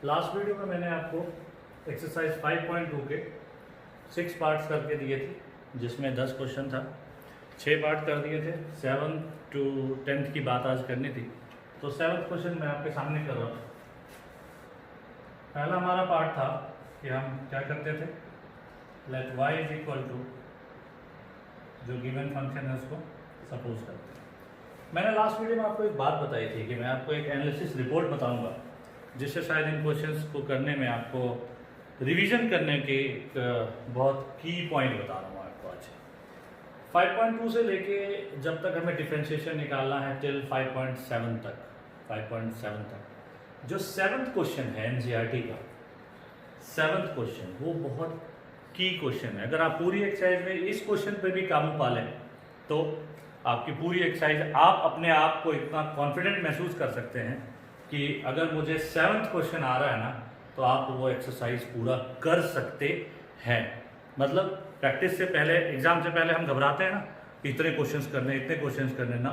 Last video में मैंने आपको एक्सरसाइज 5.2 के 6 पार्ट्स करके दिए थे, जिसमें 10 क्वेश्चन था। 6 पार्ट कर दिए थे। 7 to 10 की बात आज करनी थी, तो 7th क्वेश्चन मैं आपके सामने कर रहा हूँ। पहला हमारा पार्ट था कि हम क्या करते थे, let y is equal to जो गिवन फंक्शन है उसको सपोज करते हैं। मैंने लास्ट वीडियो में आपको एक बात बताई थी कि मैं आपको एक एनालिसिस रिपोर्ट बताऊंगा, जिससे शायद इन क्वेश्चंस को करने में आपको रिवीजन करने के बहुत की पॉइंट बता रहा हूँ आपको आज। 5.2 से लेके जब तक हमें डिफरेंशिएशन निकालना है टिल 5.7 तक जो 7th क्वेश्चन है एनसीईआरटी का 7th क्वेश्चन, वो बहुत की क्वेश्चन है। अगर आप पूरी एक्सरसाइज में इस क्वेश्चन पे भी काबू पा लें तो आपकी पूरी एक्सरसाइज, आप अपने आप को इतना कॉन्फिडेंट महसूस कर सकते हैं कि अगर मुझे 7th क्वेश्चन आ रहा है ना, तो आप वो एक्सरसाइज पूरा कर सकते हैं। मतलब प्रैक्टिस से पहले, एग्जाम से पहले हम घबराते हैं ना, इतने क्वेश्चंस करने, इतने क्वेश्चंस करने ना।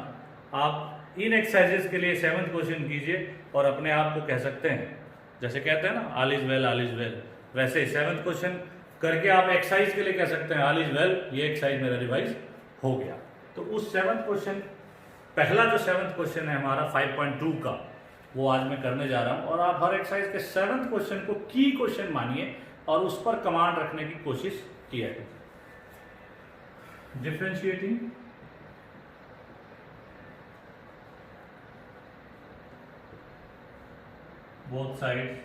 आप इन एक्सरसाइजेस के लिए 7th क्वेश्चन कीजिए और अपने आप को कह सकते हैं, जैसे कहते हैं ना all is well, all is well, वैसे 7th क्वेश्चन करके आप एक्सरसाइज के लिए कह सकते हैं ऑल इज वेल, ये एक्सरसाइज मेरा रिवाइज हो गया। तो उस 7th क्वेश्चन, पहला जो 7th क्वेश्चन है हमारा 5.2 का, वो आज मैं करने जा रहा हूं। और आप हर एक्सरसाइज के 7th क्वेश्चन को की क्वेश्चन मानिए और उस पर कमांड रखने की कोशिश किया है। Differentiating both sides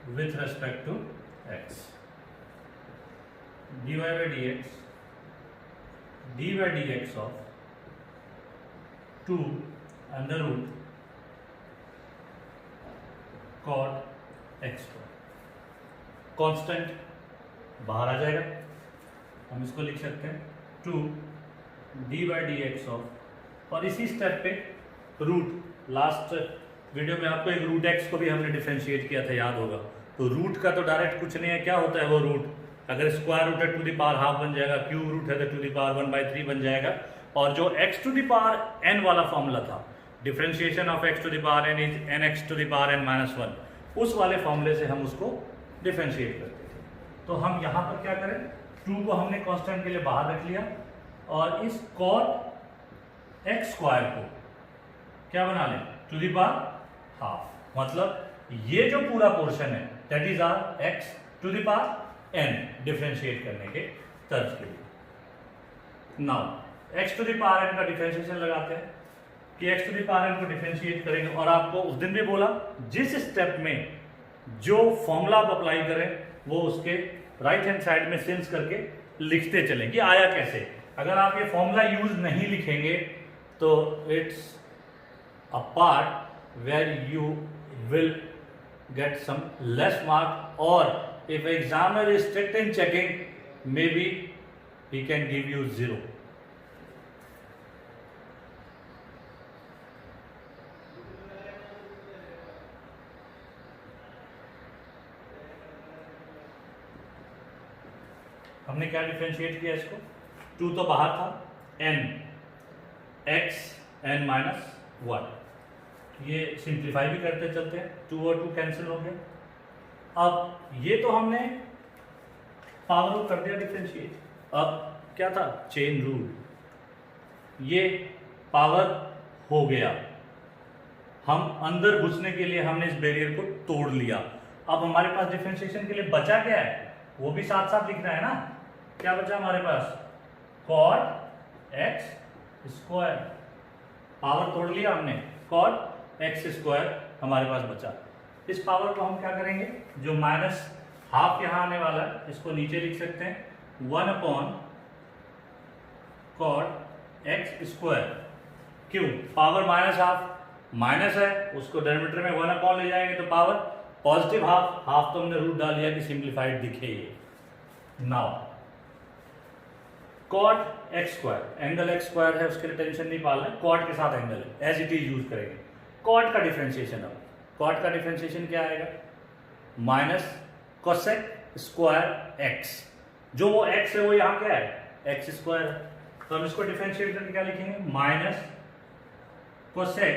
with respect to x, dy by dx of 2 under root cot x square। Constant बाहर आ जाएगा, हम इसको लिख सकते हैं 2 D by d x of, और इसी स्टेप पे रूट, लास्ट वीडियो में आपको एक रूट एक्स को भी हमने डिफरेंशिएट किया था, याद होगा। तो रूट का तो डायरेक्ट कुछ नहीं है, क्या होता है वो रूट, अगर स्क्वायर रूट है टू द पावर हाफ बन जाएगा, क्यूब रूट है तो टू द पावर 1/3 बन जाएगा। और जो x to the power n वाला फॉर्मूला था, differentiation of x to the power n is nx to the power n - 1, उस वाले फॉर्मूले से हम उसको डिफरेंशिएट करते थे। तो हम यहाँ पर क्या करें, 2 को हमने कांस्टेंट के लिए बाहर रख लिया और इस cot x स्क्वायर को क्या बना लें, टू द पावर हाफ। मतलब ये जो पूरा पोर्शन है that is are x to the power n, differentiate करने के तर्ज के लिए। Now x to the power n का डिफरेंशिएशन लगाते हैं कि x to the power n को डिफरेंशिएट करेंगे। और आपको उस दिन भी बोला, जिस स्टेप में जो फॉर्मूला आप अप्लाई करें वो उसके राइट हैंड साइड में सेंस करके लिखते चलें कि आया कैसे। अगर आप ये फॉर्मूला यूज नहीं लिखेंगे तो it's a part where you will get some less mark, or if examiner is strict in checking, maybe he can give you 0. हमने क्या डिफरेंशिएट किया इसको, 2 तो बाहर था, n x n - 1, ये सिंप्लीफाई भी करते चलते हैं, 2 और 2 कैंसिल हो गया। अब ये तो हमने पावर कर दिया डिफरेंशिएट, अब क्या था, चेन रूल, ये पावर हो गया, हम अंदर घुसने के लिए हमने इस बैरियर को तोड़ लिया। अब हमारे पास डिफरेंशिएशन के लिए बचा क्या है, वो भी साथ साथ लिखना है ना। क्या बचा हमारे पास, cot x स्क्वायर, पावर तोड़ लिया हमने, cot x स्क्वायर हमारे पास बचा। इस पावर को हम क्या करेंगे, जो माइनस हाफ यहां आने वाला है इसको नीचे लिख सकते हैं, 1 cot x स्क्वायर। क्यों, पावर माइनस हाफ माइनस है, उसको डिनोमिनेटर में 1 ले जाएंगे तो पावर पॉजिटिव हाफ, हाफ तो हमने रूट डाल दिया कि सिंप्लीफाइड दिखे ये। Now cot x square, angle x square है उसके लिए टेंशन नहीं पालना, cot के साथ एंगल है, एज इट इज यूज करेंगे। cot का डिफरेंशिएशन, अब cot का डिफरेंशिएशन क्या आएगा, माइनस कोसेक स्क्वायर x, जो वो x है वो यहाँ क्या है, x स्क्वायर। तो हम इसको डिफरेंशिएट करके क्या लिखेंगे, माइनस कोसेक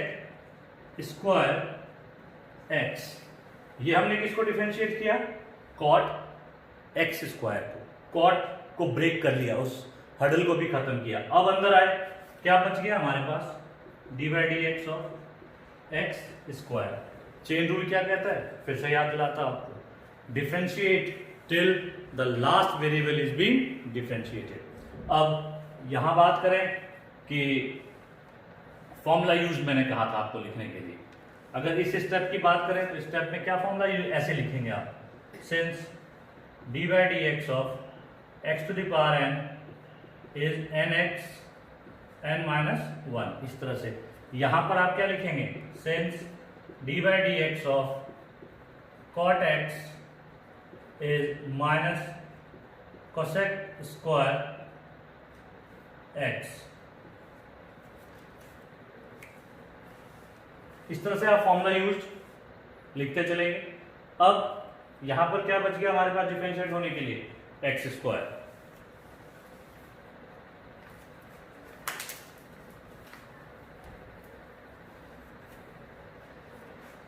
स्क्वायर एक्स, ये हमने किसको डिफरेंशिएट किया, कॉट एक्स स्क्वायर को, कॉट को ब्रेक कर लिया, उस हडल को भी खत्म किया। अब अंदर आए, क्या बच गया हमारे पास, d by d x of x square. Chain rule क्या कहता है, फिर से याद दिलाता हूं आपको, differentiate till the last variable is being differentiated. अब यहां बात करें कि फॉर्मूला यूज मैंने कहा था आपको लिखने के लिए, अगर इस स्टेप की बात करें तो स्टेप में क्या फॉर्मूला ऐसे लिखेंगे आप, since d by d x of x to the power n is n x n minus one, इस तरह से। यहां पर आप क्या लिखेंगे, since d by d x of cot x is minus cosec square x, इस तरह से आप फॉर्मूला यूज लिखते चलेंगे। अब यहां पर क्या बच गया हमारे पास डिफरेंशिएट होने के लिए, एक्स स्क्वायर।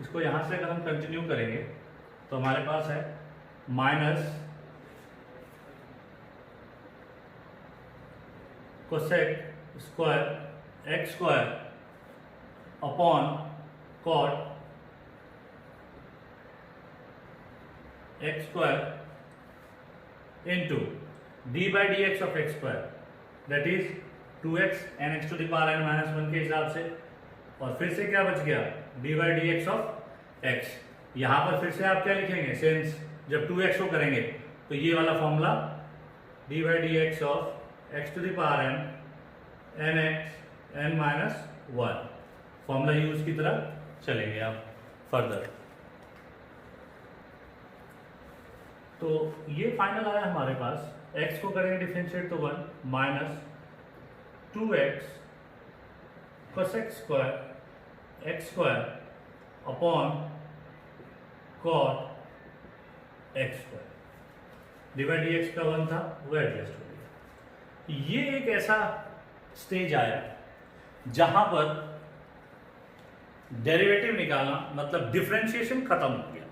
इसको यहां से अगर हम कंटिन्यू करेंगे तो हमारे पास है minus cosec square x square upon cot x square into d by d x of x square, that is 2x n x to the power n minus one के हिसाब से। और फिर से क्या बच गया, d by d x of x. यहां पर फिर से आप क्या लिखेंगे, सिंस जब 2x को करेंगे तो ये वाला formula d by d x of x to the power n n x n minus one, formula use की तरह चलेंगे आप फर्दर। तो ये फाइनल आया हमारे पास, x को करेंगे डिफरेंशिएट तो 1 minus 2x cosec square x square upon cot x square, divide d x का 1 था वो एडजस्ट हो गया। ये एक ऐसा स्टेज आया जहां पर डेरिवेटिव निकालना, मतलब डिफरेंशिएशन खत्म हो गया,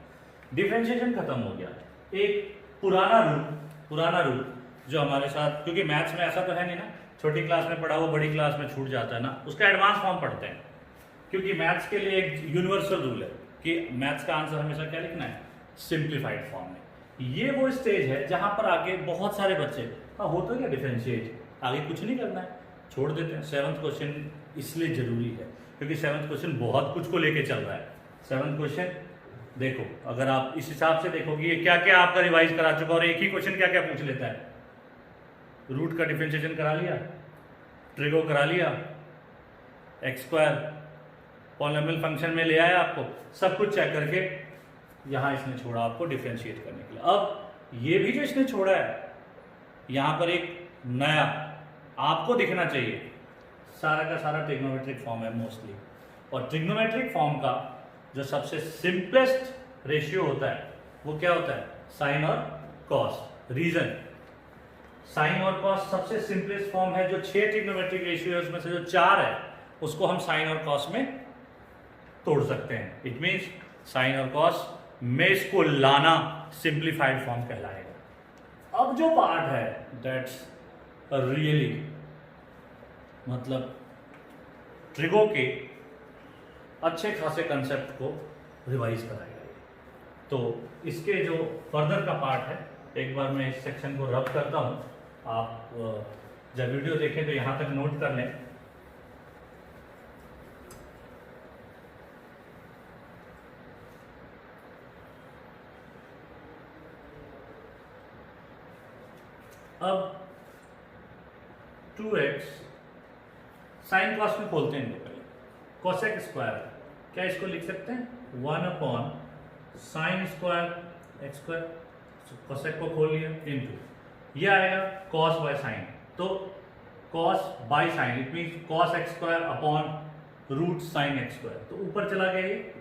डिफरेंशिएशन खत्म हो गया। एक पुराना रूल जो हमारे साथ, क्योंकि मैथ्स में ऐसा तो है नहीं ना, छोटी क्लास में पढ़ा हुआ बड़ी क्लास में छूट जाता है ना, उसका एडवांस फॉर्म पढ़ते हैं, क्योंकि मैथ्स के लिए एक यूनिवर्सल रूल है कि मैथ्स का आंसर हमेशा क्या लिखना है, सिंप्लीफाइड फॉर्म में। ये वो स्टेज है जहां पर आगे बहुत सारे बच्चे, हाँ हो तो क्या डिफरेंशिएट, आगे कुछ नहीं करना है, छोड़ देते हैं। 7th क्वेश्चन इसलिए जरूरी है क्योंकि 7th क्वेश्चन बहुत कुछ को लेके चल रहा है। 7th क्वेश्चन देखो, अगर आप इस हिसाब से देखोगे ये क्या क्या आपका रिवाइज करा चुका, और एक ही क्वेश्चन क्या क्या पूछ लेता है, रूट का डिफरेंशिएशन करा लिया, ट्रिगो करा लिया, एक्स स्क्वायर पॉलिनोमियल फंक्शन में ले आया आपको, सब कुछ चेक करके यहां इसने छोड़ा आपको डिफरेंशिएट करने के लिए। अब ये भी जो इसने छोड़ा है, यहां पर एक नया आपको दिखना चाहिए, सारा का सारा ट्रिग्नोमेट्रिक फॉर्म है मोस्टली, और ट्रिग्नोमेट्रिक फॉर्म का जो सबसे सिंपलेस्ट रेशियो होता है वो क्या होता है, साइन और कॉस। रीजन, साइन और कॉस सबसे सिंपलेस्ट फॉर्म है, जो 6 ट्रिग्नोमेट्रिक रेशियो है उसमें से जो 4 है उसको हम साइन और कॉस में तोड़ सकते हैं। इट मीन्स साइन और कॉस में इसको लाना सिंप्लीफाइड फॉर्म कहलाएगा। अब जो पार्ट है दैट्स रियली, मतलब ट्रिगो के अच्छे खासे कंसेप्ट को रिवाइज कराएगा। तो इसके जो फर्दर का पार्ट है, एक बार मैं इस सेक्शन को रब करता हूं, आप जब वीडियो देखें तो यहां तक नोट कर लें। अब 2x साइन कॉस में खोलते हैं इनको पहले, कोसेक स्क्वायर, क्या इसको लिख सकते हैं 1 upon sine square x square, cosec को खोल लिया इनटू, ये आएगा कॉस बाय साइन, तो cos by sine it means cos x square upon root sine x square, तो ऊपर चला गया ये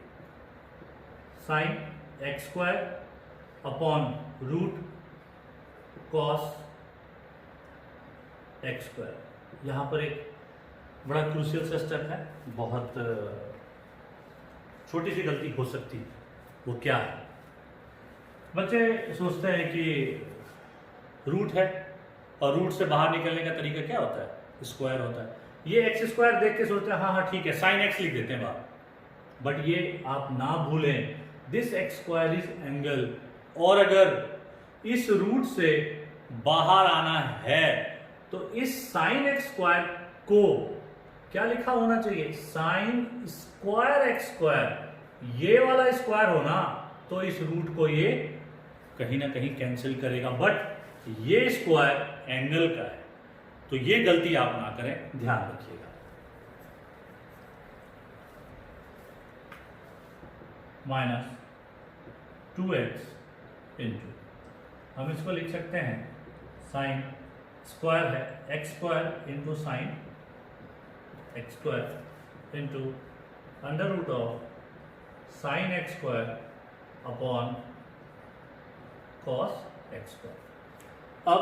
sine x square upon root cos x square. यहाँ पर एक बड़ा क्रूशियल सा स्टेप है, बहुत छोटी सी गलती हो सकती है, वो क्या है? बच्चे सोचते हैं कि रूट है और रूट से बाहर निकलने का तरीका क्या होता है? स्क्वायर होता है। ये एक्स स्क्वायर देख के सोचते हैं हाँ हाँ ठीक है, साइन एक्स लिख देते हैं बाहर। बट ये आप ना भूलें, this x square is angle, और अगर इस रूट से बाहर आना है तो इस साइन एक्स स्क्वायर को क्या लिखा होना चाहिए? Sign square x square. ये वाला स्क्वायर हो ना तो इस रूट को ये कहीं ना कहीं कैंसिल करेगा, बट ये स्क्वायर एंगल का है, तो ये गलती आप ना करें, ध्यान रखिएगा। -2x इंटू, हम इसको लिख सकते हैं साइन स्क्वायर है x square into sine x square into under root of sine x square upon cos x square. अब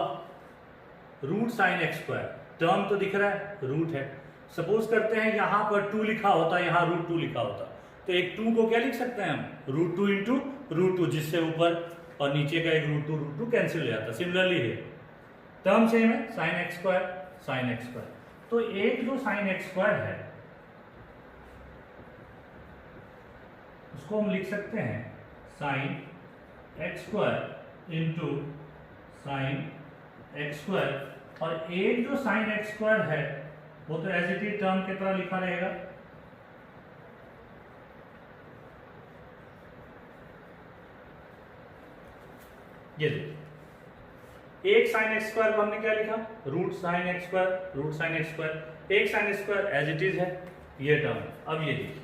root sine x square term तो दिख रहा है, रूट है। सपोज करते हैं यहां पर 2 लिखा होता, यहां √2 लिखा होता, तो एक 2 को क्या लिख सकते हैं हम? √2 इंटू √2, जिससे ऊपर और नीचे का एक √2 कैंसिल हो जाता। सिमिलरली है, टर्म सेम है, साइन एक्स स्क्वायर। तो एक जो साइन एक्स स्क्वायर है उसको हम लिख सकते हैं sign x square into sine x square, और एक जो साइन एक्स स्क्वायर है वो तो एज इट इज टर्म की तरह लिखा रहेगा। ये देखिए, एक साइन एक्स स्क्वायर को हमने क्या लिखा? Root sine x square. एक sine x square as it is है, ये टर्म। अब ये देखिए,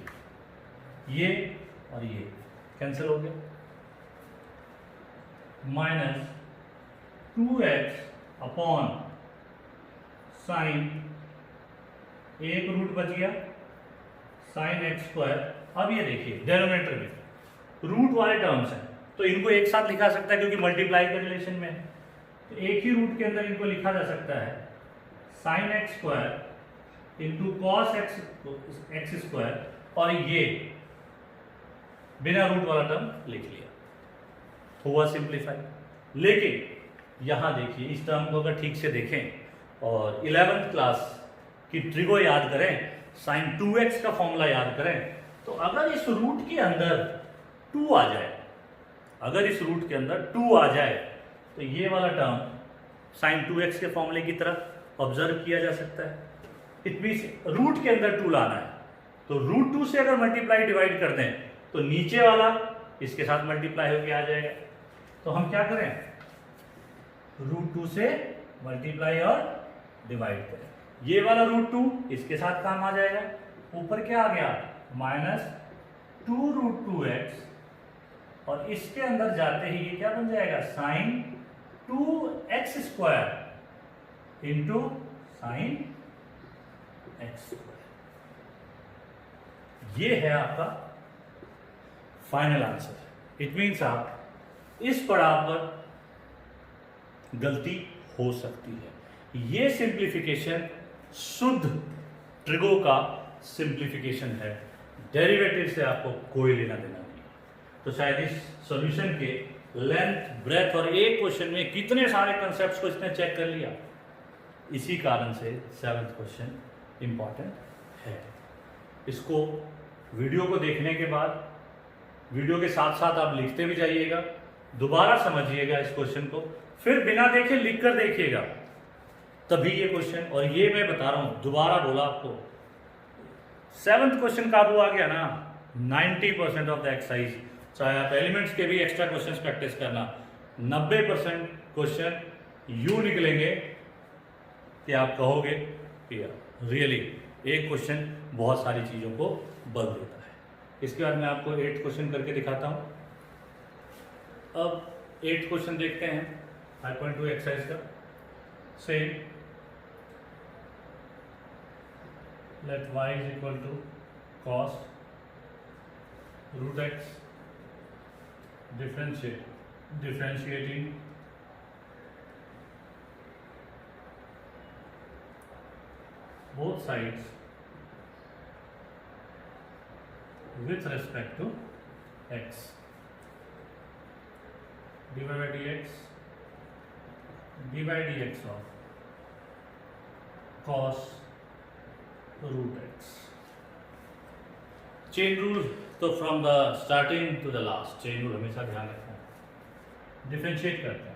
ये और ये कैंसिल हो गया, -2x अपॉन साइन, एक रूट बच गया साइन एक्स स्क्वायर। अब ये देखिए डिनोमिनेटर में रूट वाले टर्म्स हैं तो इनको एक साथ लिखा सकता है क्योंकि मल्टीप्लाई के रिलेशन में है, तो एक ही रूट के अंदर इनको लिखा जा सकता है sign x square into cos x square, और ये बिना रूट वाला टर्म लिख लिया, हुआ सिंप्लीफाई। लेकिन यहां देखिए, इस टर्म को अगर ठीक से देखें और 11th क्लास की ट्रिगो याद करें, साइन 2x का फॉर्मूला याद करें, तो अगर इस रूट के अंदर 2 आ जाए, तो ये वाला टर्म साइन 2x के फॉर्मूले की तरह ऑब्जर्व किया जा सकता है। इट मींस रूट के अंदर 2 लाना है, तो √2 से अगर मल्टीप्लाई डिवाइड कर दें तो नीचे वाला इसके साथ मल्टीप्लाई होकर आ जाएगा। तो हम क्या करें? √2 से मल्टीप्लाई और डिवाइड करें, ये वाला √2 इसके साथ काम आ जाएगा, ऊपर क्या आ गया? -2√2x, और इसके अंदर जाते ही ये क्या बन जाएगा? Sine 2x square into sine x square. ये है आपका फाइनल आंसर। इट मीन्स आप इस पड़ाव पर गलती हो सकती है। ये सिंप्लीफिकेशन शुद्ध ट्रिगो का सिंप्लीफिकेशन है, डेरिवेटिव से आपको कोई लेना देना नहीं। तो शायद इस सॉल्यूशन के लेंथ, ब्रेथ और एक क्वेश्चन में कितने सारे कंसेप्ट्स को इसने चेक कर लिया, इसी कारण से 7th क्वेश्चन इंपॉर्टेंट है। इसको वीडियो को देखने के बाद वीडियो के साथ साथ आप लिखते भी जाइएगा, दोबारा समझिएगा इस क्वेश्चन को, फिर बिना देखे लिख कर देखिएगा, तभी ये क्वेश्चन, और ये मैं बता रहा हूं, दोबारा बोला आपको, 7th क्वेश्चन काबू आ गया ना, 90% ऑफ द एक्सरसाइज, चाहे आप एलिमेंट्स के भी एक्स्ट्रा क्वेश्चंस प्रैक्टिस करना, 90% क्वेश्चन यूं निकलेंगे कि आप कहोगे कि रियली एक क्वेश्चन बहुत सारी चीजों को बदल देता है। इसके बाद मैं आपको 8th क्वेश्चन करके दिखाता हूं। अब 8th क्वेश्चन देखते हैं 5.2 एक्सरसाइज का। Same, let y is equal to cos √x, differentiating both sides with respect to x. dy by dx of cos root x. Chain rule तो from the starting to the last chain rule हमेशा ध्यान रखना है। Differentiate करते हैं,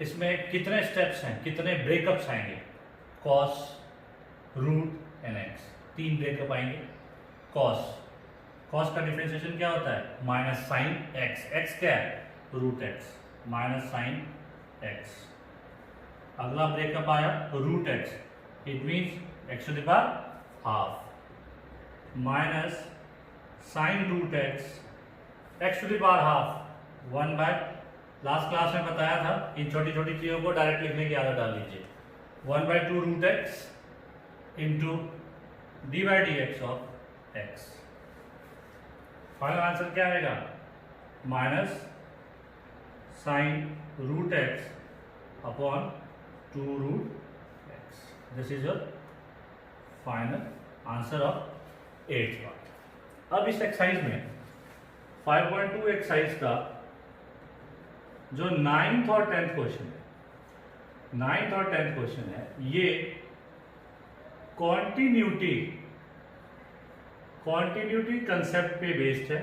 इसमें कितने steps हैं, कितने ब्रेकअप्स आएंगे, cos root n x, 3 breakup आएंगे। कॉस का डिफरेंशिएशन क्या होता है, माइनस साइन एक्स, एक्स क्या है root x, minus sine x. अगला ब्रेकअप आया root x, it means x to the power half, minus sine root x, x to the power half 1 by, last class में बताया था इन छोटी छोटी चीजों को डायरेक्ट लिखने की आदत डाल लीजिए, 1/2 root x into d by d x of x. Final answer क्या आएगा, minus sine root x upon 2 root x. This is your final answer of 8th part. अब इस एक्सरसाइज में 5.2 एक्सरसाइज का जो 9th और 10th क्वेश्चन है, 9th और 10th क्वेश्चन है, ये कॉन्टिन्यूटी कंसेप्ट पे बेस्ड है।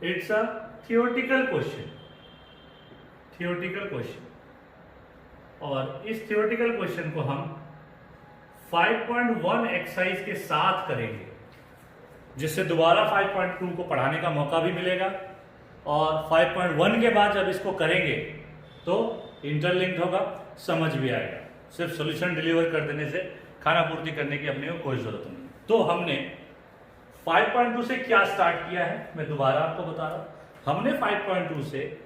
इट्स अ थियोरेटिकल क्वेश्चन, और इस थियोरेटिकल क्वेश्चन को हम 5.1 एक्सरसाइज के साथ करेंगे, जिससे दोबारा 5.2 को पढ़ाने का मौका भी मिलेगा, और 5.1 के बाद जब इसको करेंगे तो इंटरलिंक्ड होगा, समझ भी आएगा। सिर्फ सॉल्यूशन डिलीवर कर देने से खाना पूर्ति करने की अपने को कोई जरूरत नहीं। तो हमने 5.2 से क्या स्टार्ट किया है, मैं दोबारा आपको बता रहा हूं। हमने 5.2 से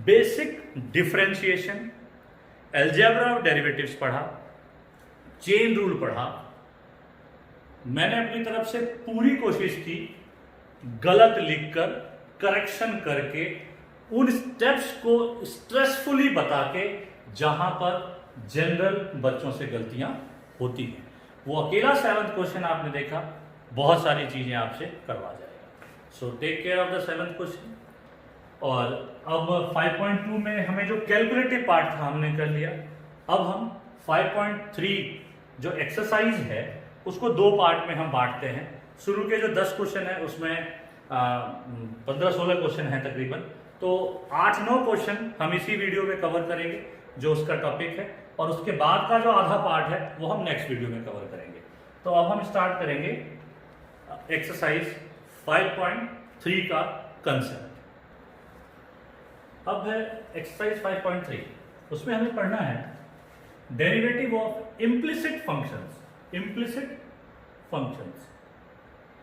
basic differentiation, algebra of derivatives पढ़ा, चेन रूल पढ़ा। मैंने अपनी तरफ से पूरी कोशिश की गलत लिखकर, करेक्शन करके, उन स्टेप्स को स्ट्रेसफुली बता के जहां पर जनरल बच्चों से गलतियां होती हैं। वो अकेला 7th क्वेश्चन आपने देखा, बहुत सारी चीजें आपसे करवा जाएगा। So take care of the 7th question. और अब 5.2 में हमें जो कैलकुलेटिव पार्ट था हमने कर लिया। अब हम 5.3 जो एक्सरसाइज है उसको 2 पार्ट में हम बांटते हैं। शुरू के जो 10 क्वेश्चन है उसमें 15-16 क्वेश्चन है तकरीबन, तो 8-9 क्वेश्चन हम इसी वीडियो में कवर करेंगे जो उसका टॉपिक है, और उसके बाद का जो आधा पार्ट है वो हम नेक्स्ट वीडियो में कवर करेंगे। तो अब हम स्टार्ट करेंगे एक्सरसाइज 5.3 का कंसेप्ट। अब है एक्सरसाइज 5.3, उसमें हमें पढ़ना है डेरिवेटिव ऑफ इम्प्लिसिट फंक्शंस।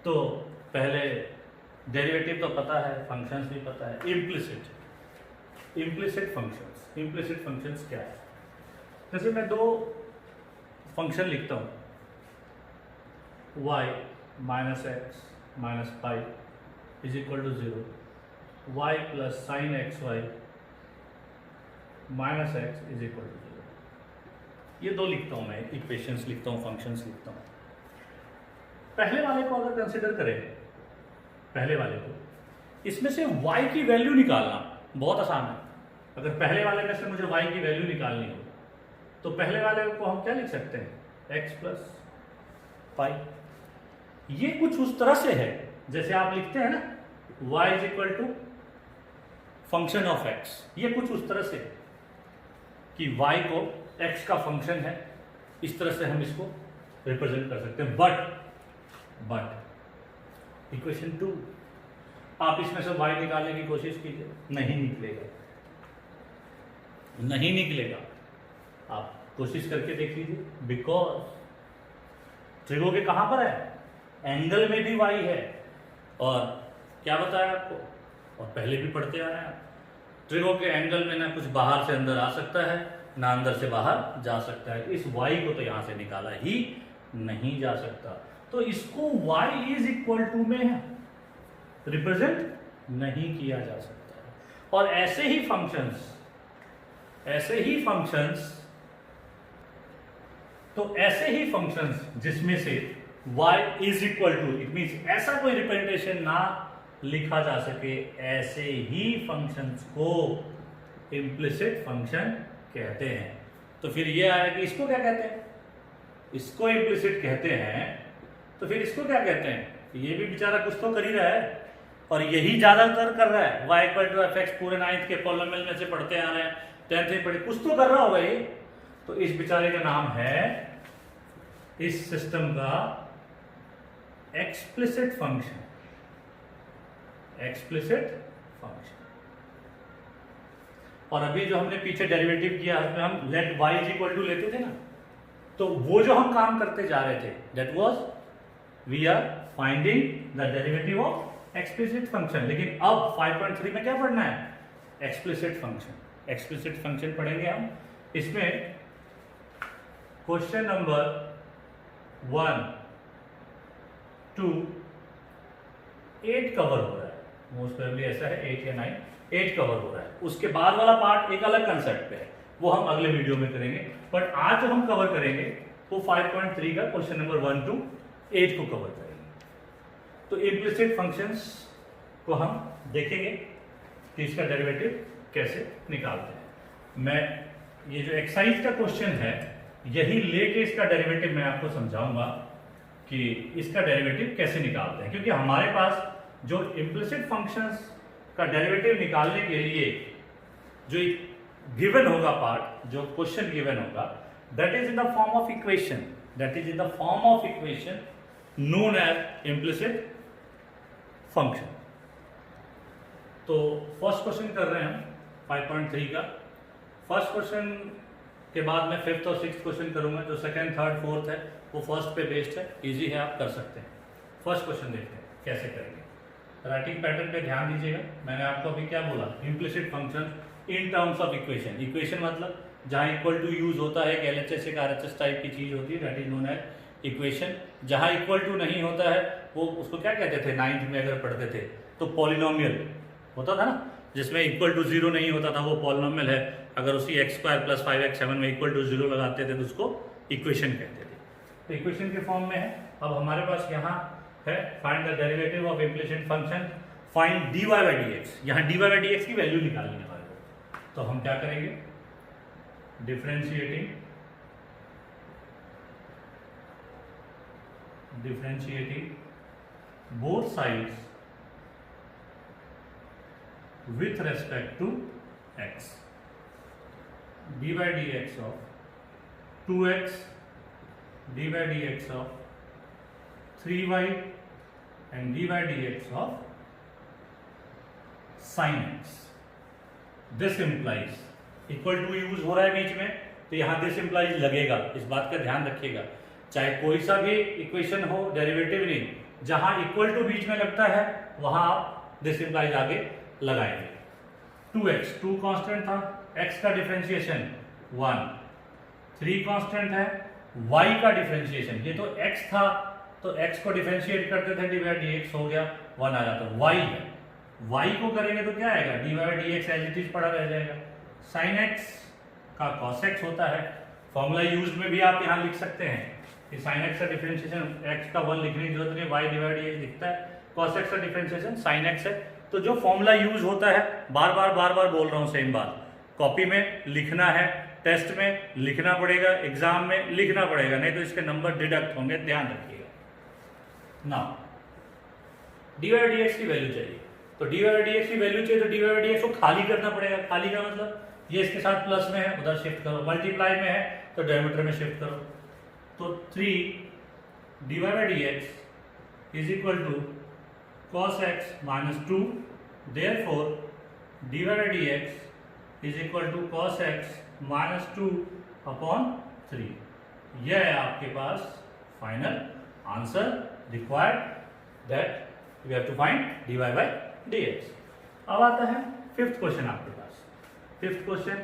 तो पहले डेरिवेटिव तो पता है, फंक्शंस भी पता है। इम्प्लिसिट फंक्शंस क्या है, जैसे मैं 2 फंक्शन लिखता हूं, y minus x minus pi is equal to 0, y plus sine x y minus x is equal to 0। ये 2 लिखता हूं मैं, इक्वेशंस लिखता हूं, फंक्शंस लिखता हूं। पहले वाले को अगर कंसिडर करें, पहले वाले को, इसमें से y की वैल्यू निकालना बहुत आसान है। अगर पहले वाले में से मुझे y की वैल्यू निकालनी हो तो पहले वाले को हम क्या लिख सकते हैं, x प्लस पाई। ये कुछ उस तरह से है जैसे आप लिखते हैं ना y is equal to function of x। ये कुछ उस तरह से है कि y को x का फंक्शन है, इस तरह से हम इसको रिप्रेजेंट कर सकते हैं। बट इक्वेशन 2, आप इसमें से y निकालने की कोशिश कीजिए, नहीं निकलेगा। आप कोशिश करके देख लीजिए, बिकॉज त्रिगो के कहां पर है, एंगल में भी y है। और क्या बताया आपको, और पहले भी पढ़ते आ रहे हैं, त्रिगो के एंगल में ना कुछ बाहर से अंदर आ सकता है, ना अंदर से बाहर जा सकता है। इस y को तो यहां से निकाला ही नहीं जा सकता, तो इसको y इज इक्वल टू में रिप्रेजेंट नहीं किया जा सकता है। और ऐसे ही फंक्शंस, तो ऐसे ही फंक्शंस जिसमें से y is equal to, it means ऐसा कोई रिप्रेजेंटेशन ना लिखा जा सके, ऐसे ही फंक्शंस को इम्प्लिसिट फंक्शन कहते हैं। तो फिर ये आया कि इसको क्या कहते हैं, इसको इम्प्लिसिट कहते हैं, तो फिर इसको क्या कहते हैं? ये भी बेचारा कुछ तो कर ही रहा है और यही ज्यादातर कर रहा है। y equal to f x पूरे 9th के पॉलिनोमियल में से पढ़ते आ रहे हैं, 10th में पढ़े, कुछ तो कर रहा होगा ये। तो इस बेचारे का नाम है, इस सिस्टम का एक्सप्लिसिट फंक्शन, एक्सप्लिसिट फंक्शन। और अभी जो हमने पीछे डेरिवेटिव किया उसमें हम let y is equal to लेते थे ना, तो वो जो हम काम करते जा रहे थे that was we are finding the derivative of explicit function. लेकिन अब 5.3 में क्या पढ़ना है? Explicit function. एक्सप्लिसिट फंक्शन पढ़ेंगे हम। इसमें क्वेश्चन नंबर 1 2 8 कवर हो रहा है, मोस्ट प्रोबेबली ऐसा है 8 या 9, 8 कवर हो रहा है। उसके बाद वाला पार्ट एक अलग कंसेप्ट पे है, वो हम अगले वीडियो में करेंगे। बट आज जो हम कवर करेंगे वो 5.3 का क्वेश्चन नंबर 1 to 8 को कवर करेंगे। तो इम्प्लिसिट फंक्शंस को हम देखेंगे कि इसका डेरिवेटिव कैसे निकालते हैं। मैं ये जो एक्सरसाइज का क्वेश्चन है यही लेके इसका डेरिवेटिव मैं आपको समझाऊंगा कि इसका डेरिवेटिव कैसे निकालते हैं, क्योंकि हमारे पास जो इम्प्लिसिट फंक्शंस का डेरिवेटिव निकालने के लिए जो गिवन होगा पार्ट, जो क्वेश्चन गिवन होगा, that is in the form of equation, that is in the form of equation known as implicit function. तो फर्स्ट क्वेश्चन कर रहे हैं हम 5.3 का। फर्स्ट क्वेश्चन के बाद मैं 5th और 6th क्वेश्चन करूंगा। जो 2nd, 3rd, 4th है वो फर्स्ट पे बेस्ड है, इजी है, आप कर सकते हैं। फर्स्ट क्वेश्चन देखते हैं कैसे करेंगे। राइटिंग पैटर्न पे ध्यान दीजिएगा। मैंने आपको अभी क्या बोला? Implicit function in terms of equation. Equation मतलब जहां इक्वल टू यूज होता है, एक LHS एक RHS टाइप की चीज होती है, that is known as equation. जहां इक्वल टू नहीं होता है वो उसको क्या कहते थे 9th में अगर पढ़ते थे तो पॉलिनोमियल होता था ना, जिसमें इक्वल टू 0 नहीं होता था वो पॉलिनोमियल है। अगर उसी x² + 5x7 में इक्वल टू 0 लगाते थे तो उसको इक्वेशन कहते थे। तो इक्वेशन के फॉर्म में है। अब हमारे पास यहाँ है find the derivative of implicit function, find dy/dx। यहाँ dy/dx की वैल्यू निकालनी है हमारे को। तो हम क्या करेंगे? Differentiating both sides with respect to x, dy/dx of 2x, dy/dx of 3y and dy/dx of sin x। This implies equal to use हो रहा है बीच में, तो यहां दिस implies लगेगा। इस बात का ध्यान रखिएगा, चाहे कोई सा भी इक्वेशन हो, डेरिवेटिव नहीं, जहां इक्वल टू बीच में लगता है वहां आप दिस implies आगे लगाएंगे। 2x 2 कांस्टेंट था, x का डिफरेंशिएशन 1, 3 कांस्टेंट है, y का डिफरेंशिएशन, ये तो x था तो x को डिफरेंशिएट करते थे, dy/dx हो गया 1 आ जाता, y है, y को करेंगे तो क्या आएगा? dy/dx एज इट इज पड़ा रह जाएगा। sin x का cos x होता है, फॉर्मूला यूज में भी आप यहाँ लिख सकते हैं कि sin x का डिफरेंशिएशन, x का 1 लिखने की जरूरत नहीं, y/dx दिखता है, cos x का डिफरेंशिएशन sin x है। तो जो फॉर्मूला यूज होता है, बार बार बोल रहा हूँ सेम बात, कॉपी में लिखना है, टेस्ट में लिखना पड़ेगा, एग्जाम में लिखना पड़ेगा, नहीं तो इसके नंबर डिडक्ट होंगे, ध्यान रखिएगा। ना dy/dx की वैल्यू चाहिए, तो dy/dx की वैल्यू चाहिए तो dy/dx को खाली करना पड़ेगा। खाली का मतलब ये इसके साथ प्लस में है, उधर शिफ्ट करो, मल्टीप्लाई में है तो डेनोमिनेटर में शिफ्ट करो। तो 3 dy/dx is equal to cos x - 2, therefore dy/dx is equal to cos x - 2 upon 3। यह है आपके पास final answer required that you have to find dy/dx। अब आता है 5th क्वेश्चन आपके पास। 5th question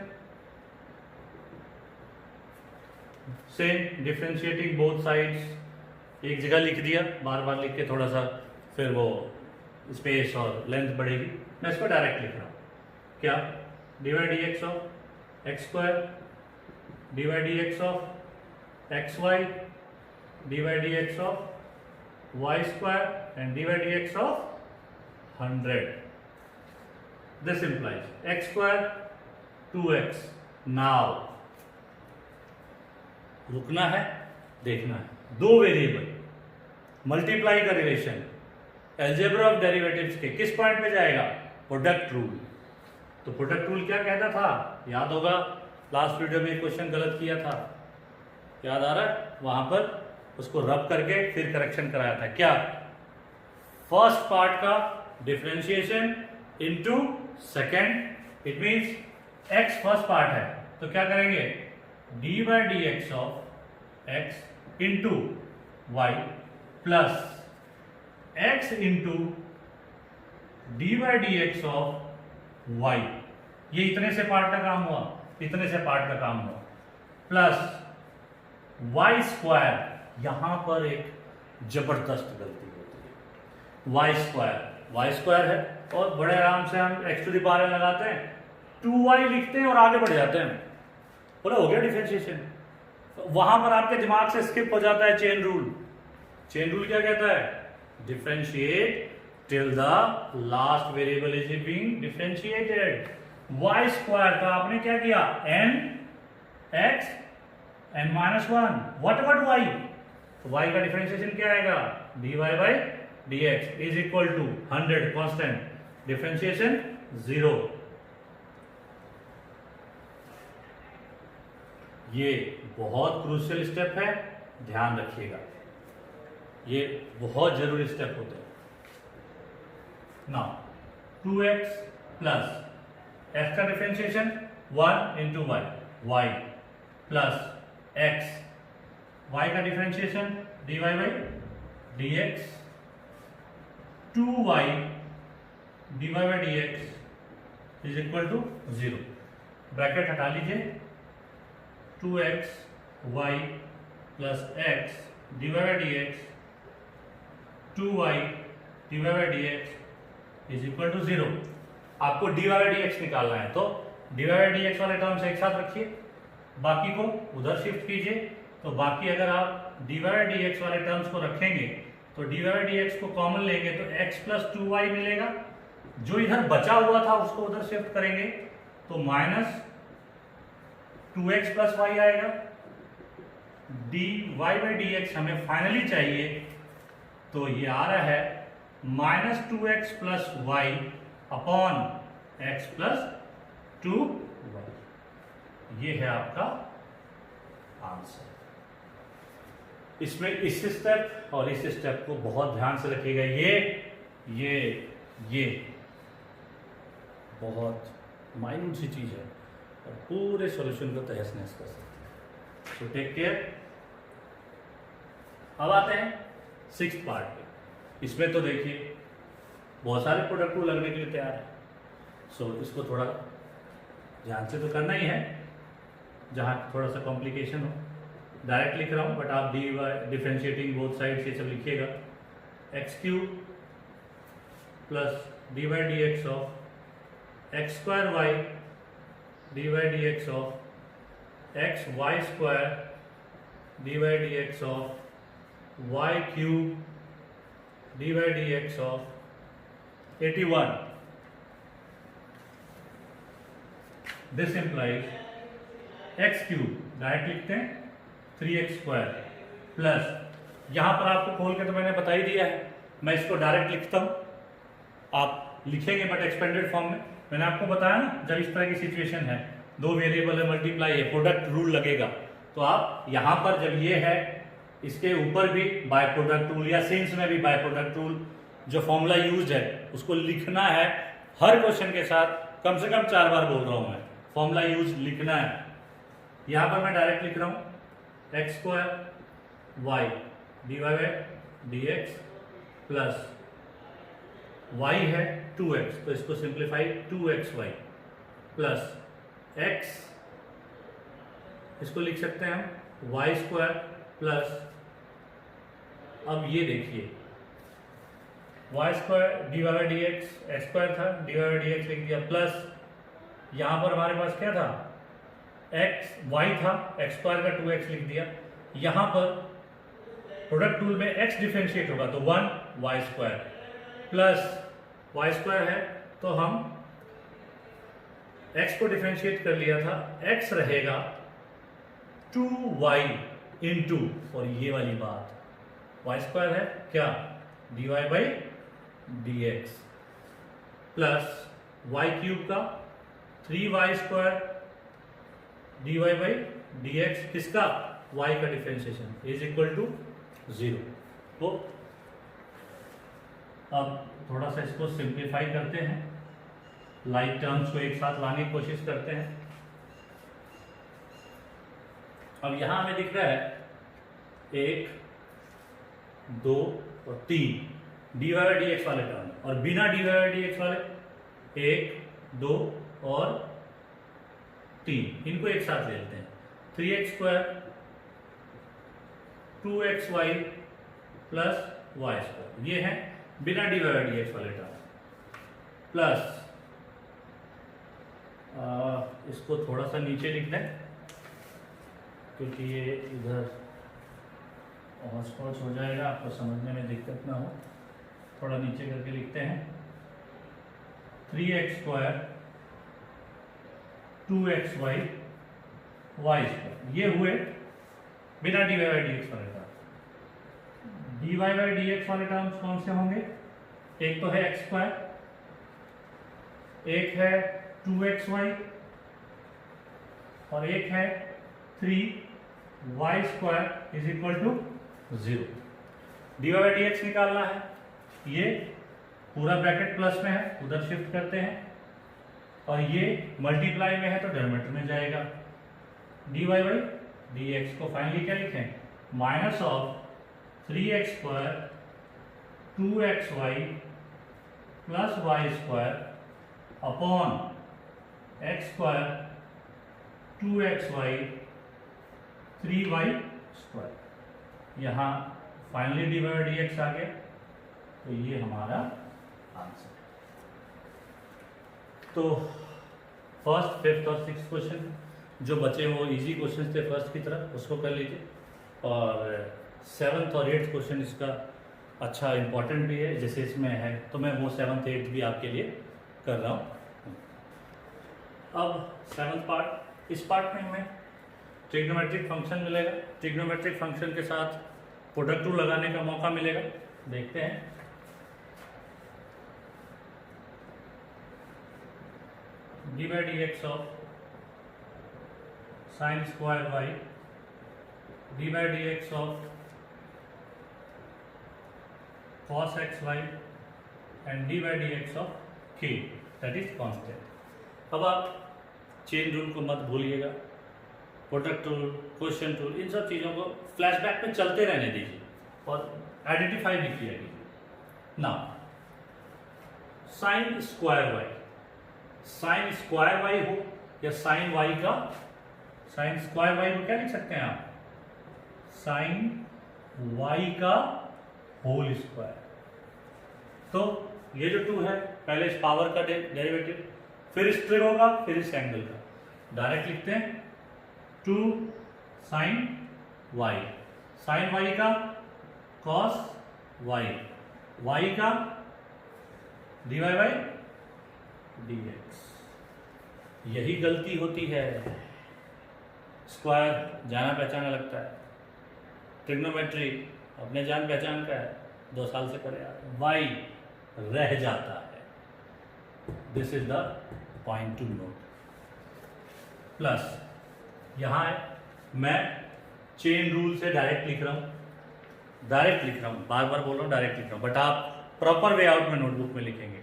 same, differentiating both sides, एक जगह लिख दिया, बार बार लिख के थोड़ा सा फिर वो स्पेस और लेंथ बढ़ेगी। मैं इसको डायरेक्ट लिख रहा हूँ, क्या? dy/dx of x², dy/dx of xy, dy/dx of y square and dy by dx of 100. This implies x square 2x. Now रुकना है, देखना है, दो वेरिएबल मल्टीप्लाई का रिलेशन अलजेब्रा ऑफ डेरिवेटिव्स के किस पॉइंट पे जाएगा? Product rule. तो प्रोडक्ट रूल क्या कहता था? याद होगा लास्ट वीडियो में क्वेश्चन गलत किया था, याद आ रहा है? वहां पर उसको रब करके फिर करेक्शन कराया था। क्या? फर्स्ट पार्ट का differentiation into second, it means x first part है तो क्या करेंगे? D by d x of x into y plus x into d by d x of y. ये इतने से पार्ट का काम हुआ, इतने से पार्ट का काम हुआ, प्लस वाई स्क्वायर। यहां पर एक जबरदस्त गलती होती है, वाई स्क्वायर है और बड़े आराम से हम एक्स टू द पावर लगाते हैं, 2y लिखते हैं और आगे बढ़ जाते हैं, बोला हो गया डिफरेंशिएशन। वहां पर आपके दिमाग से स्किप हो जाता है चेन रूल। चेन रूल क्या कहता है? Differentiate till the last variable is being differentiated. y square का आपने क्या किया? n x n minus 1 what y। y का डिफरेंशिएशन क्या आएगा? dy by dx is equal to 100 constant, differentiation 0। ये बहुत क्रूशियल स्टेप है, ध्यान रखिएगा, ये बहुत जरूरी स्टेप होते हैं। नाउ 2x प्लस x का differentiation 1 into y, y plus x, y का differentiation dy by dx 2y dy by dx is equal to 0। Bracket हटा लीजिए, 2x y plus x dy by dx 2y dy by dx is equal to 0। आपको dy by dx निकालना है तो dy by dx वाले terms एक साथ रखिए, बाकी को उधर शिफ्ट कीजिए। तो बाकी अगर आप dy बाई dx वाले टर्म्स को रखेंगे तो dy बाई dx को कॉमन लेंगे तो x प्लस 2y मिलेगा, जो इधर बचा हुआ था उसको उधर शिफ्ट करेंगे तो माइनस 2x प्लस y आएगा। dy बाई dx हमें फाइनली चाहिए तो ये आ रहा है minus 2x plus y upon x plus 2y। ये है आपका आंसर। इसमें इस स्टेप और इस स्टेप को बहुत ध्यान से रखिएगा, ये बहुत माइन्यूट सी चीज है और पूरे सॉल्यूशन को तहस नहस कर सकते हैं। So take care. अब आते हैं 6th पार्ट पे। इसमें तो देखिए बहुत सारे प्रोडक्ट को लगने के लिए तैयार है, सो इसको थोड़ा ध्यान से तो करना ही है, जहाँ थोड़ा सा कॉम्प्लिकेशन हो। डायरेक्ट लिख रहा हूँ बट आप डिफरेंशिएटिंग बोथ साइड ये सब लिखिएगा। X cube plus d by d x of x square y d by d x of x y square d by d x of y cube d by dx of 81. This implies x cube direct लिखते हैं 3x square plus, यहां पर आपको खोल के तो मैंने बता ही दिया है, मैं इसको डायरेक्ट लिखता हूं, आप लिखेंगे बट एक्सपेंडेड फॉर्म में। मैंने आपको बताया ना, जब इस तरह की सिचुएशन है, दो वेरिएबल है, मल्टीप्लाई है, प्रोडक्ट रूल लगेगा, तो आप यहां पर जब ये है इसके ऊपर भी बाय प्रोडक्ट रूल या सिंस में भी बाय प्रोडक्ट रूल जो फॉर्मूला यूज है उसको लिखना है। हर क्वेश्चन के साथ कम से कम 4 बार बोल रहा हूं मैं, फॉर्मूला यूज लिखना है। यहां पर मैं डायरेक्ट लिख रहा हूं x square y d y by d x plus y है 2x, तो इसको सिंप्लीफाई 2xy प्लस x, इसको लिख सकते हैं हम वाई स्क्वायर प्लस, अब ये देखिए y square d y by d x, x square था, d y by d x लिख दिया, प्लस यहां पर हमारे पास क्या था, एक्स वाई था, एक्स स्क्वायर का 2x लिख दिया, यहां पर प्रोडक्ट टूल में x डिफरेंशिएट होगा तो 1 y square plus y square है तो हम x को डिफरेंशिएट कर लिया था, x रहेगा 2y इंटू, और ये वाली बात वाई स्क्वायर है क्या, dy by d x plus y cube का 3y square dy by d x, किसका, y का डिफरेंशिएशन इज इक्वल टू 0। तो अब थोड़ा सा इसको सिंप्लीफाई करते हैं, लाइक टर्म्स को एक साथ लाने की कोशिश करते हैं। अब यहां हमें दिख रहा है 1 2 और 3 dy बाई डी एक्स वाले टर्म, और बिना dy बाई डी एक्स वाले 1 2 और 3, इनको एक साथ ले लेते हैं। 3x square 2xy plus y square, ये है बिना डी बाई डी एक्स वाले टर्म, प्लस इसको थोड़ा सा नीचे लिख दें क्योंकि ये इधर हॉस्पॉट हो जाएगा, आपको समझने में दिक्कत ना हो, थोड़ा नीचे करके लिखते हैं। 3x square 2xy Y square, ये हुए बिना d y by d x वाले term. D y by d x वाले टर्म्स कौन से होंगे, एक तो है एक्स स्क्वायर, एक है 2xy और एक है 3y square is equal to 0। D y by d x निकालना है, ये पूरा ब्रैकेट प्लस में है, उधर शिफ्ट करते हैं, और ये मल्टीप्लाई में है तो डिनोमिनेटर में जाएगा। D y by d x को फाइनली क्या लिखें, minus of 3x square 2xy plus y square upon x square 2xy 3y square. यहाँ finally d by d x आ गया, तो ये हमारा आंसर है। तो फर्स्ट, फिफ्थ और सिक्स क्वेश्चन जो बचे वो इजी क्वेश्चन थे फर्स्ट की तरफ, उसको कर लीजिए, और सेवन्थ और एट्थ क्वेश्चन इसका अच्छा इंपॉर्टेंट भी है, जैसे इसमें है तो मैं वो सेवन्थ एट्थ भी आपके लिए कर रहा हूँ। अब सेवन्थ पार्ट, इस पार्ट में हमें ट्रिग्नोमेट्रिक फंक्शन मिलेगा, ट्रिग्नोमेट्रिक फंक्शन के साथ प्रोडक्ट रूल लगाने का मौका मिलेगा। देखते हैं, d by d x of sine square y d by d x of cos x y and d by d x of k, that is constant. अब आप चेन रूल को मत भूलिएगा, प्रोडक्ट रूल, क्वेश्चन रूल, इन सब चीज़ों को flashback में चलते रहने दीजिए और आइडेंटिफाई भी किया कीजिए। Now sine square y, sine square y हो या साइन वाई का, साइन स्क्वायर वाई को क्या लिख सकते हैं आप, साइन वाई का होल स्क्वायर। तो ये जो 2 है, पहले इस पावर का डेरिवेटिव, फिर इस ट्रिग होगा, फिर इस एंगल का, डायरेक्ट लिखते हैं 2 साइन वाई, साइन वाई का कॉस वाई, वाई का d y by d x. यही गलती होती है, स्क्वायर जाना पहचाना लगता है, ट्रिग्नोमेट्री अपने जान पहचान का है, 2 साल से करे वाई रह जाता है। This is the point two note. Plus यहाँ है, मैं चेन रूल से डायरेक्ट लिख रहा हूँ, बार बार बोल रहा हूँ डायरेक्ट लिख रहा हूँ, बट आप प्रॉपर वे आउट में नोटबुक में लिखेंगे।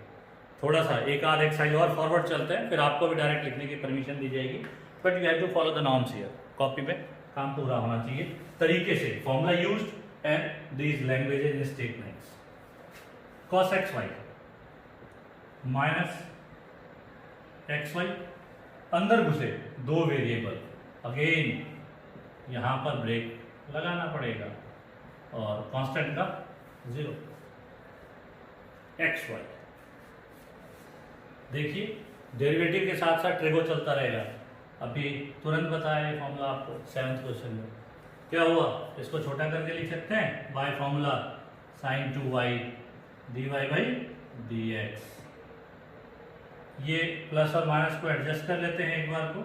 थोड़ा सा एक आध एक्सरसाइज और फॉरवर्ड चलते हैं, फिर आपको भी डायरेक्ट लिखने की परमिशन दी जाएगी, but you have to follow the norms here. Copy में काम पूरा होना चाहिए तरीके से, formula used and these languages in statements. cos x y minus x y, अंदर घुसे 2 वेरिएबल, अगेन यहां पर ब्रेक लगाना पड़ेगा, और कांस्टेंट का 0 एक्स वाई। देखिए डेरिवेटिव के साथ साथ ट्रिगो चलता रहेगा, अभी तुरंत बताया ये फॉर्मूला आपको 7th क्वेश्चन में। क्या हुआ, इसको छोटा करके लिख सकते हैं by formula sin 2y dy by dx। ये प्लस और माइनस को एडजस्ट कर लेते हैं एक बार को,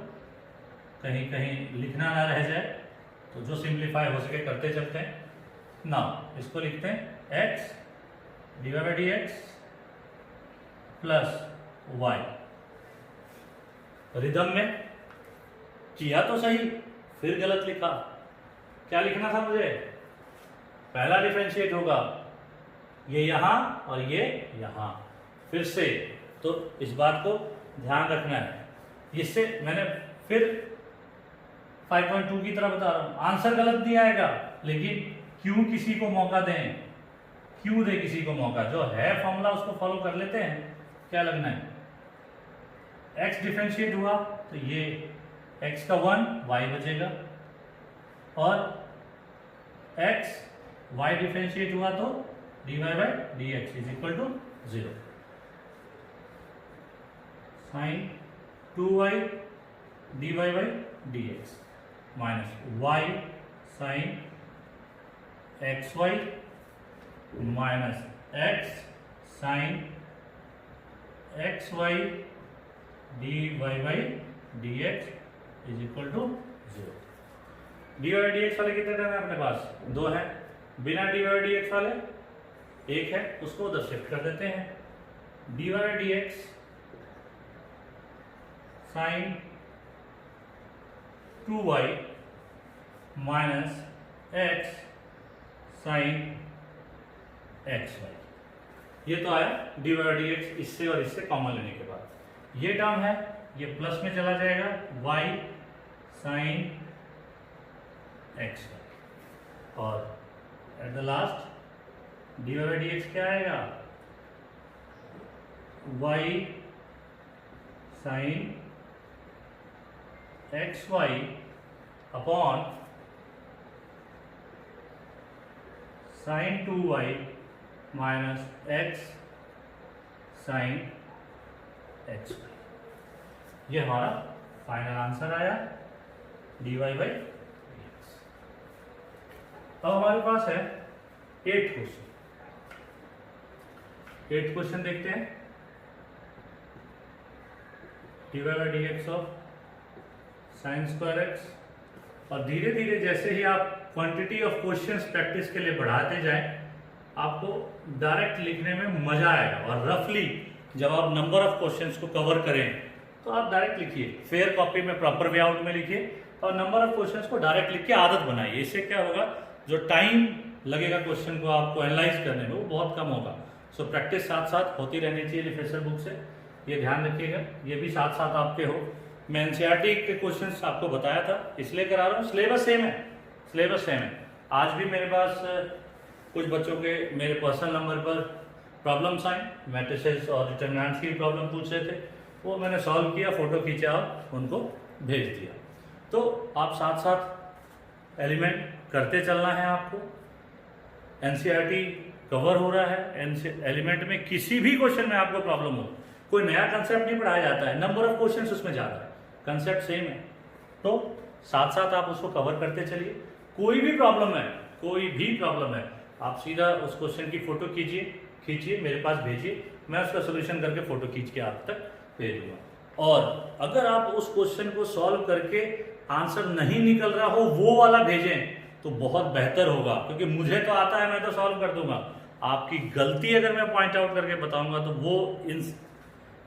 कहीं कहीं लिखना ना रह जाए, तो जो सिंप्लीफाई हो सके करते चलते हैं ना। इसको लिखते हैं x dy by dx plus y। Rhythm में किया तो सही, फिर गलत लिखा। क्या लिखना था मुझे, पहला डिफरेंशिएट होगा ये यहां और ये यहां, फिर से। तो इस बात को ध्यान रखना है। इससे मैंने फिर 5.2 की तरह बता रहा हूं, आंसर गलत नहीं आएगा, लेकिन क्यों किसी को मौका दें, क्यों दे किसी को मौका, जो है फॉर्मूला उसको फॉलो कर लेते हैं। क्या लगना है, x डिफरेंशिएट हुआ तो ये x का 1 y बचेगा, और x y डिफरेंशिएट हुआ तो dy by dx is equal to 0। Sine 2y dy by dx minus y sine xy minus x sine xy dy by dx is equal to 0। dy by dx वाले कितने term है अपने पास, 2 है। बिना dy by dx वाले 1 है, उसको उधर शिफ्ट कर देते हैं। dy by dx sine 2y minus x sine xy, ये तो आया dy बाई dx, इससे और इससे कॉमन लेने के बाद ये टर्म है, ये प्लस में चला जाएगा y साइन x, और at the last dy by dx क्या आएगा, y sine xy upon sine 2y minus x sine xy। ये हमारा फाइनल आंसर आया dy बाई dx। अब हमारे पास है 8th क्वेश्चन। 8th क्वेश्चन देखते हैं। dy by dx of sine square x, और धीरे धीरे जैसे ही आप क्वांटिटी ऑफ क्वेश्चंस प्रैक्टिस के लिए बढ़ाते जाएं, आपको डायरेक्ट लिखने में मजा आएगा। और रफली जब आप नंबर ऑफ क्वेश्चंस को कवर करें तो आप डायरेक्ट लिखिए, फेयर कॉपी में प्रॉपर वे आउट में लिखिए, और नंबर ऑफ क्वेश्चंस को डायरेक्ट लिख के आदत बनाइए। इससे क्या होगा, जो टाइम लगेगा क्वेश्चन को आपको एनालाइज करने में वो बहुत कम होगा। सो प्रैक्टिस साथ साथ होती रहनी चाहिए लिटरेचर बुक से, ये ध्यान रखिएगा। ये भी साथ साथ आपके हो। मैं एनसीईआरटी के क्वेश्चंस आपको बताया था, इसलिए करा रहा हूँ। सिलेबस सेम है, सिलेबस सेम है। आज भी मेरे पास कुछ बच्चों के मेरे पर्सनल नंबर पर प्रॉब्लम्स आए, मैट्रिसेस और डिटरमिनेंट्स की प्रॉब्लम पूछ रहे थे, वो मैंने सॉल्व किया, फोटो खींचा और उनको भेज दिया। तो आप साथ साथ एलिमेंट करते चलना है आपको। एनसीईआरटी कवर हो रहा है, एलिमेंट में किसी भी क्वेश्चन में आपको प्रॉब्लम हो, कोई नया कंसेप्ट नहीं पढ़ाया जाता है, नंबर ऑफ क्वेश्चंस उसमें ज़्यादा है, कंसेप्ट सेम है। तो साथ साथ आप उसको कवर करते चलिए। कोई भी प्रॉब्लम है, कोई भी प्रॉब्लम है, आप सीधा उस क्वेश्चन की फोटो खींचिए, मेरे पास भेजिए, मैं उसका सोल्यूशन करके फोटो खींच के आप तक भेज दूंगा। और अगर आप उस क्वेश्चन को सॉल्व करके आंसर नहीं निकल रहा हो, वो वाला भेजें तो बहुत बेहतर होगा, क्योंकि मुझे तो आता है, मैं तो सॉल्व कर दूंगा। आपकी गलती अगर मैं पॉइंट आउट करके बताऊंगा तो वो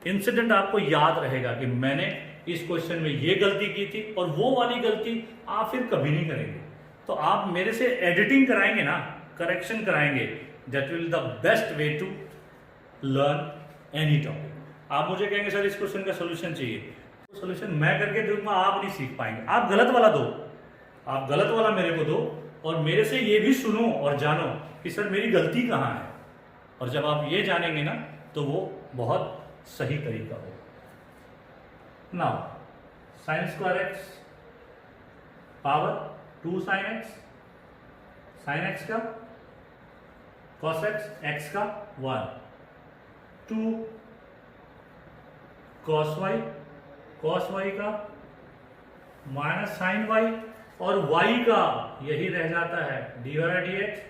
इंसिडेंट आपको याद रहेगा कि मैंने इस क्वेश्चन में ये गलती की थी, और वो वाली गलती आप फिर कभी नहीं करेंगे। तो आप मेरे से एडिटिंग कराएंगे ना, करेक्शन कराएंगे, that will the best way to learn any topic. आप मुझे कहेंगे सर इस क्वेश्चन का सोल्यूशन चाहिए, सोल्यूशन मैं करके दूंगा, आप नहीं सीख पाएंगे। आप गलत वाला दो, आप गलत वाला मेरे को दो, और मेरे से ये भी सुनो और जानो कि सर मेरी गलती कहाँ है। और जब आप ये जानेंगे ना तो वो बहुत सही तरीका होगा। Now sine square x power 2 sine x, sine x का कॉस एक्स, एक्स का 1, 2 कॉस वाई का माइनस साइन वाई, और y का यही रह जाता है dy बाई डी एक्स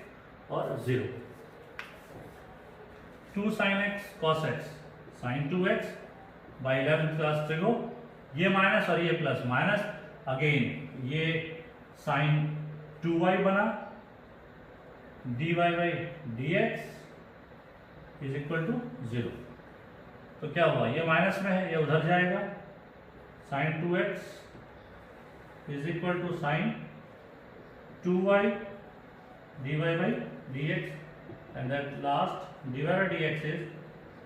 और 0। 2 sin x cos x sin 2x by 11 class trigo, ये माइनस और ये प्लस, माइनस अगेन ये sin 2y बना dy by d x is equal to 0। तो क्या हुआ, ये माइनस में है, ये उधर जाएगा, sin 2x is equal to sin 2y dy by d x and that last dy by d x is,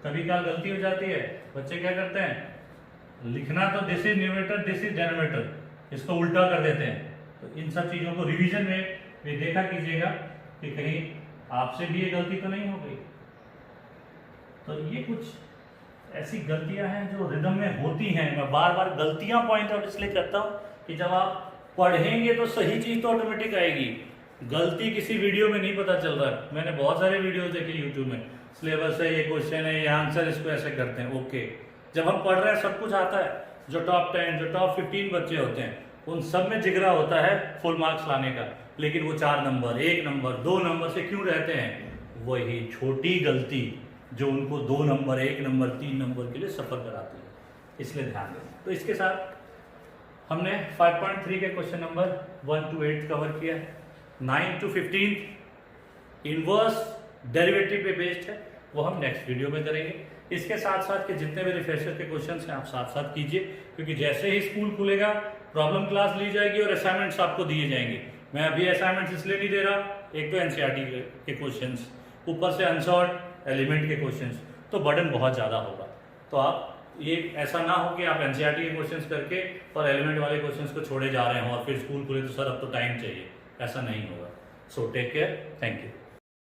कभी क्या गलती हो जाती है, बच्चे क्या करते हैं, लिखना तो this is numerator this is denominator, इसको उल्टा कर देते हैं। तो इन सब चीज़ों को रिवीजन में भी देखा कीजिएगा कि कहीं आपसे भी ये गलती तो नहीं हो गई। तो ये कुछ ऐसी गलतियां हैं जो रिदम में होती हैं। मैं बार बार गलतियां पॉइंट आउट इसलिए करता हूँ कि जब आप पढ़ेंगे तो सही चीज़ तो ऑटोमेटिक आएगी। गलती किसी वीडियो में नहीं पता चल रहा है। मैंने बहुत सारे वीडियो देखे यूट्यूब में, सिलेबस है, ये क्वेश्चन है, ये आंसर, इसको ऐसे करते हैं, ओके। जब हम पढ़ रहे हैं सब कुछ आता है। जो टॉप 10 जो टॉप 15 बच्चे होते हैं उन सब में जिगरा होता है फुल मार्क्स लाने का, लेकिन वो 4 नंबर 1 नंबर 2 नंबर से क्यों रहते हैं? वही छोटी गलती जो उनको 2 नंबर 1 नंबर 3 नंबर के लिए सफर कराती है, इसलिए ध्यान दें। तो इसके साथ हमने 5.3 के क्वेश्चन नंबर 1 to 8 कवर किया। 9 to 15 इनवर्स डेरिवेटिव पे बेस्ड है, वो हम नेक्स्ट वीडियो में करेंगे। इसके साथ साथ के जितने भी रिफ्रेशर के क्वेश्चंस हैं आप साथ साथ कीजिए, क्योंकि जैसे ही स्कूल खुलेगा प्रॉब्लम क्लास ली जाएगी और असाइनमेंट्स आपको दिए जाएंगे। मैं अभी असाइनमेंट्स इसलिए नहीं दे रहा, एक तो एनसीईआरटी के क्वेश्चंस, ऊपर से अनसॉल्व एलिमेंट के क्वेश्चंस, तो बर्डन बहुत ज़्यादा होगा। तो आप ये ऐसा ना हो कि आप एनसीईआरटी के क्वेश्चंस करके और एलिमेंट वाले क्वेश्चंस को छोड़े जा रहे हो और फिर स्कूल खुले तो सर अब तो टाइम चाहिए, ऐसा नहीं होगा। So take care, thank you.